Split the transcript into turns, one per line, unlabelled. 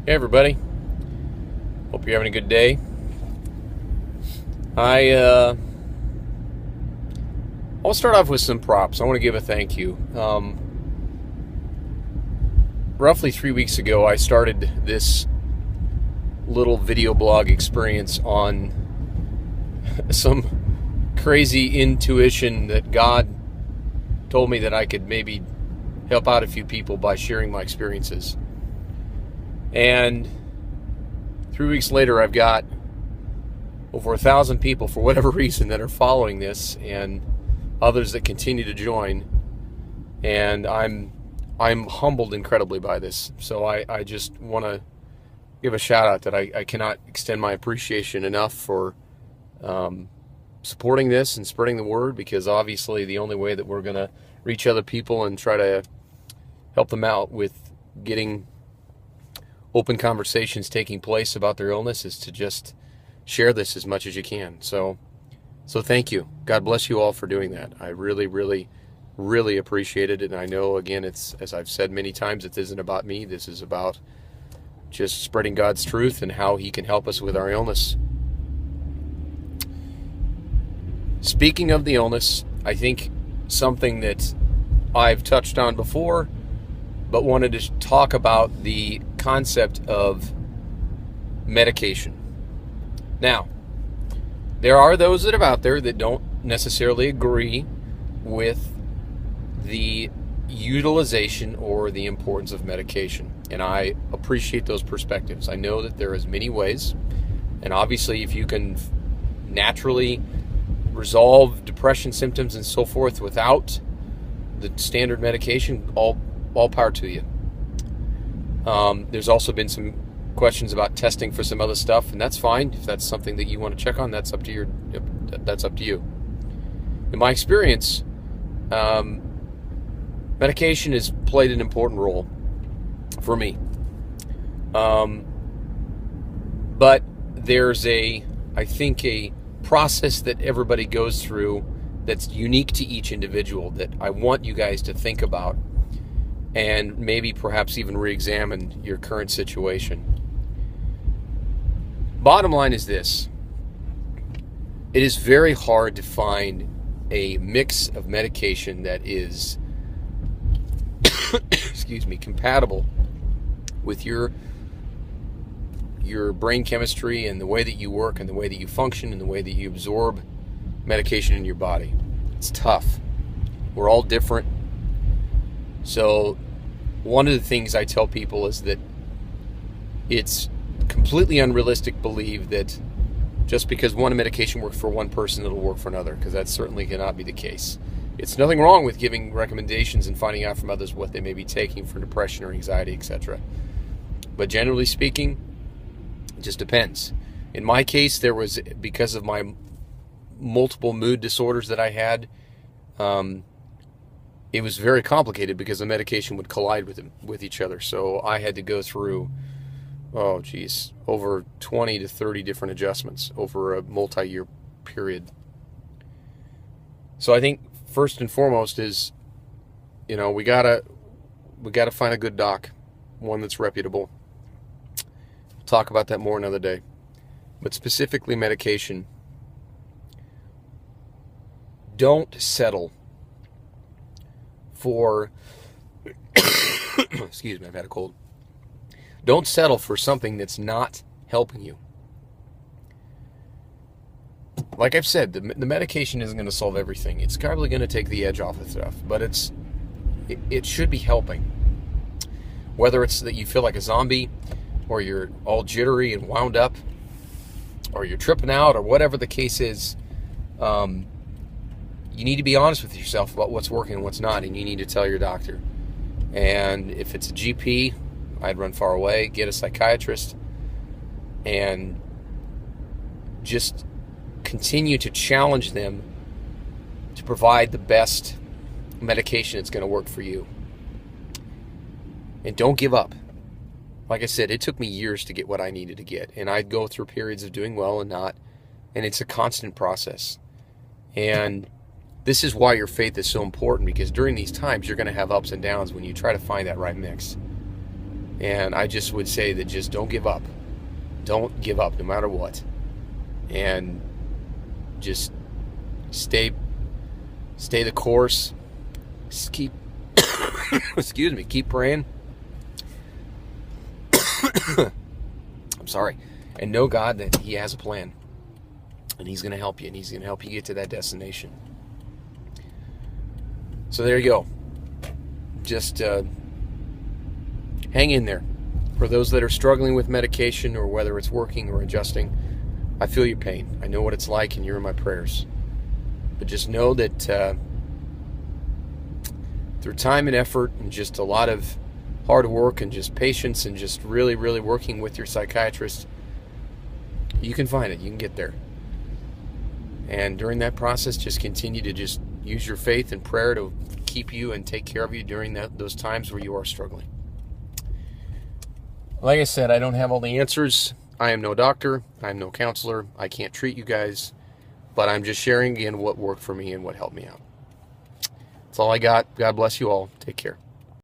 Hey everybody, hope you're having a good day. I I'll start off with some props. I want to give a thank you. Roughly 3 weeks ago, I started this little video blog experience on some crazy intuition that God told me that I could maybe help out a few people by sharing my experiences. And 3 weeks later, I've got over 1,000 people, for whatever reason, that are following this, and others that continue to join. And I'm humbled incredibly by this. So I just want to give a shout out that I cannot extend my appreciation enough for supporting this and spreading the word, because obviously the only way that we're going to reach other people and try to help them out with getting open conversations taking place about their illness is to just share this as much as you can. So thank you. God bless you all for doing that. I really, really, really appreciate it. And I know, again, it's, as I've said many times, it isn't about me. This is about just spreading God's truth and how He can help us with our illness. Speaking of the illness, I think something that I've touched on before, but wanted to talk about the concept of medication. Now, there are those that are out there that don't necessarily agree with the utilization or the importance of medication, and I appreciate those perspectives. I know that there is many ways, and obviously if you can naturally resolve depression symptoms and so forth without the standard medication, all power to you. There's also been some questions about testing for some other stuff, and that's fine. If that's something that you want to check on, that's up to you. In my experience, medication has played an important role for me. But there's I think a process that everybody goes through that's unique to each individual that I want you guys to think about, and maybe perhaps even re-examine your current situation. Bottom line is this: it is very hard to find a mix of medication that is compatible with your brain chemistry and the way that you work and the way that you function and the way that you absorb medication in your body. It's tough. We're all different. So one of the things I tell people is that it's completely unrealistic to believe that just because one medication works for one person, it'll work for another, because that certainly cannot be the case. It's nothing wrong with giving recommendations and finding out from others what they may be taking for depression or anxiety, etc. But generally speaking, it just depends. In my case, there was, because of my multiple mood disorders that I had, it was very complicated because the medication would collide with each other. So I had to go through, over 20 to 30 different adjustments over a multi-year period. So I think first and foremost is, we gotta find a good doc, one that's reputable. We'll talk about that more another day. But specifically medication, don't settle for excuse me, I've had a cold. Don't settle for something that's not helping you. Like I've said, the medication isn't going to solve everything. It's probably going to take the edge off of stuff, but it should be helping. Whether it's that you feel like a zombie, or you're all jittery and wound up, or you're tripping out, or whatever the case is, you need to be honest with yourself about what's working and what's not, and you need to tell your doctor. And if it's a GP, I'd run far away, get a psychiatrist, and just continue to challenge them to provide the best medication that's going to work for you. And don't give up. Like I said, it took me years to get what I needed to get, and I'd go through periods of doing well and not, and it's a constant process. And this is why your faith is so important, because during these times you're going to have ups and downs when you try to find that right mix. And I just would say that just don't give up. Don't give up no matter what. And just stay the course. Just keep excuse me, keep praying. I'm sorry. And know God that He has a plan. And He's going to help you. And He's going to help you get to that destination. So there you go. Just hang in there. For those that are struggling with medication, or whether it's working or adjusting, I feel your pain. I know what it's like, and you're in my prayers. But just know that through time and effort and just a lot of hard work and just patience and just really, really working with your psychiatrist, you can find it. You can get there. And during that process, just continue to just use your faith and prayer to keep you and take care of you during those times where you are struggling. Like I said, I don't have all the answers. I am no doctor. I am no counselor. I can't treat you guys. But I'm just sharing again what worked for me and what helped me out. That's all I got. God bless you all. Take care.